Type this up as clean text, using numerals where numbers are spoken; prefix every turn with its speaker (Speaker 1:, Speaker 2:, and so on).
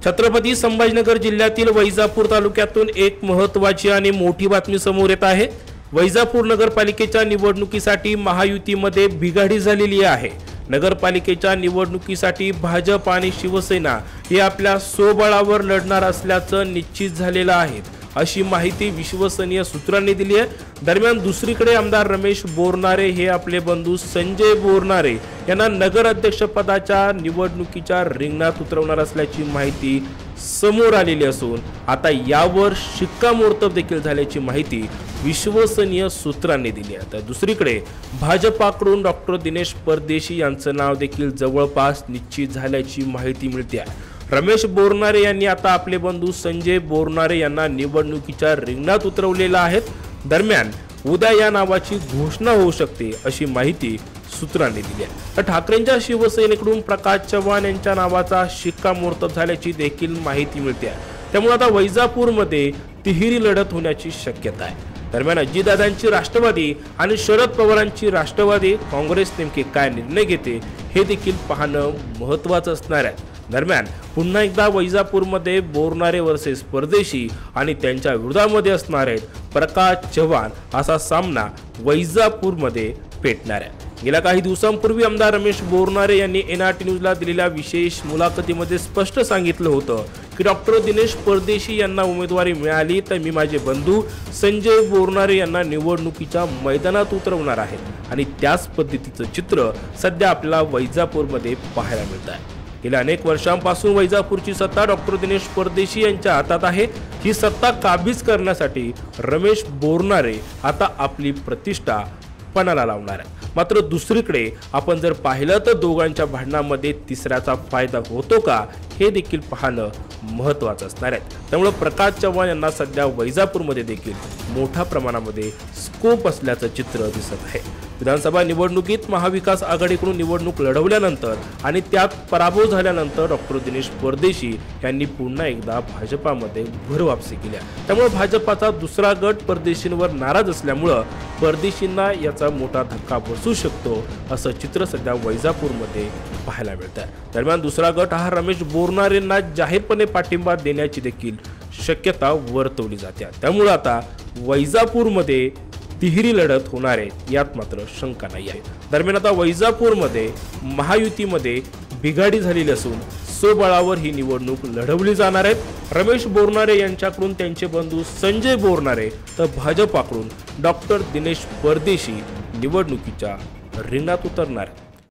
Speaker 1: छत्रपती संभाजीनगर जिल्ह्यातील वैजापूर तालुक्यातून एक महत्त्वाची आणि मोठी बातमी समोर येत आहे। वैजापूर नगरपालिकेच्या निवडणुकीसाठी महायुतीमध्ये बिघाडी झालेली आहे। नगरपालिकेच्या निवडणुकीसाठी भाजप आणि शिवसेना हे आपल्या स्वबळावर लढणार असल्याचं निश्चित झालेलं आहे, अशी माहिती विश्वसनीय सूत्रांनी दिली आहे। दरम्यान दुसरीकडे आमदार रमेश बोरनारे हे आपले बंधू संजय बोरनारे यांना नगर अध्यक्ष पदाच्या निवडणुकीच्या रिंगणात उतरवणार असल्याची माहिती समोर आलेली असून आता यावर शिक्कामोर्तब देखील झाल्याची माहिती विश्वसनीय सूत्रांनी दिली आहे। तर दुसरीकडे भाजपाकडून डॉक्टर दिनेश परदेशी यांचं नाव देखील जवळपास निश्चित झाल्याची माहिती मिळते आहे। रमेश बोरनारे यांनी आता आपले बंधू संजय बोरनारे यांना निवडणुकीच्या रिंगणात उतरवलेलं आहे। दरम्यान उद्या या नावाची घोषणा होऊ शकते, अशी माहिती सूत्रांनी दिली आहे। तर ठाकरेंच्या शिवसेनेकडून प्रकाश चव्हाण यांच्या नावाचा शिक्कामोर्तब झाल्याची देखील माहिती मिळते आहे। त्यामुळे आता वैजापूरमध्ये तिहेरी लढत होण्याची शक्यता आहे। दरम्यान अजितदादांची राष्ट्रवादी आणि शरद पवारांची राष्ट्रवादी काँग्रेस नेमके काय निर्णय घेते हे देखील पाहणं महत्त्वाचं असणार आहे। दरम्यान पुन्हा एकदा वैजापूरमध्ये बोरनारे वर्सेस परदेशी आणि त्यांच्या विरोधामध्ये असणार आहेत प्रकाश चव्हाण असा सामना वैजापूरमध्ये पेटणार आहे। गेल्या काही दिवसांपूर्वी आमदार रमेश बोरनारे यांनी एनआरटी न्यूजला दिलेल्या विशेष मुलाखतीमध्ये स्पष्ट सांगितलं होतं की डॉक्टर दिनेश परदेशी यांना उमेदवारी मिळाली तर मी माझे बंधू संजय बोरनारे यांना निवडणुकीच्या मैदानात उतरवणार आहे आणि त्याच पद्धतीचं चित्र सध्या आपल्याला वैजापूरमध्ये पाहायला मिळत आहे। गेल्या अनेक वर्षांपासून वैजापूरची सत्ता डॉक्टर दिनेश परदेशी यांच्या हातात आहे। ही सत्ता काबीज करण्यासाठी रमेश बोरनारे आता आपली प्रतिष्ठा पणाला लावणार आहे। मात्र दुसरीकडे आपण जर पाहिलं तर दोघांच्या भांडणामध्ये तिसऱ्याचा फायदा होतो का हे देखील पाहणं महत्त्वाचं असणार आहे। त्यामुळे प्रकाश चव्हाण यांना सध्या वैजापूरमध्ये देखील मोठ्या प्रमाणामध्ये स्कोप असल्याचं चित्र दिसत आहे। विधानसभा निवडणुकीत महाविकास आघाडीकडून निवडणूक लढवल्यानंतर आणि त्यात पराभव झाल्यानंतर डॉक्टर दिनेश परदेशी यांनी पुन्हा एकदा भाजपामध्ये भरवापसी केली। त्यामुळे भाजपाचा दुसरा गट परदेशींवर नाराज असल्यामुळे परदेशींना याचा मोठा धक्का बसू शकतो, असं चित्र सध्या वैजापूरमध्ये पाहायला मिळत आहे। दरम्यान दुसरा गट हा रमेश बोरनारेंना जाहीरपणे पाठिंबा देण्याची देखील शक्यता वर्तवली जाते। त्यामुळे आता वैजापूरमध्ये तिहेरी लढत होणार आहे यात मात्र शंका नाही आहे। दरम्यान आता वैजापूरमध्ये महायुतीमध्ये बिघाडी झालेली असून स्वबळावर ही निवडणूक लढवली जाणार आहे। रमेश बोरनारे यांच्याकडून त्यांचे बंधू संजय बोरनारे तर भाजपाकडून डॉक्टर दिनेश परदेशी निवडणुकीच्या रिंगणात उतरणार आहेत।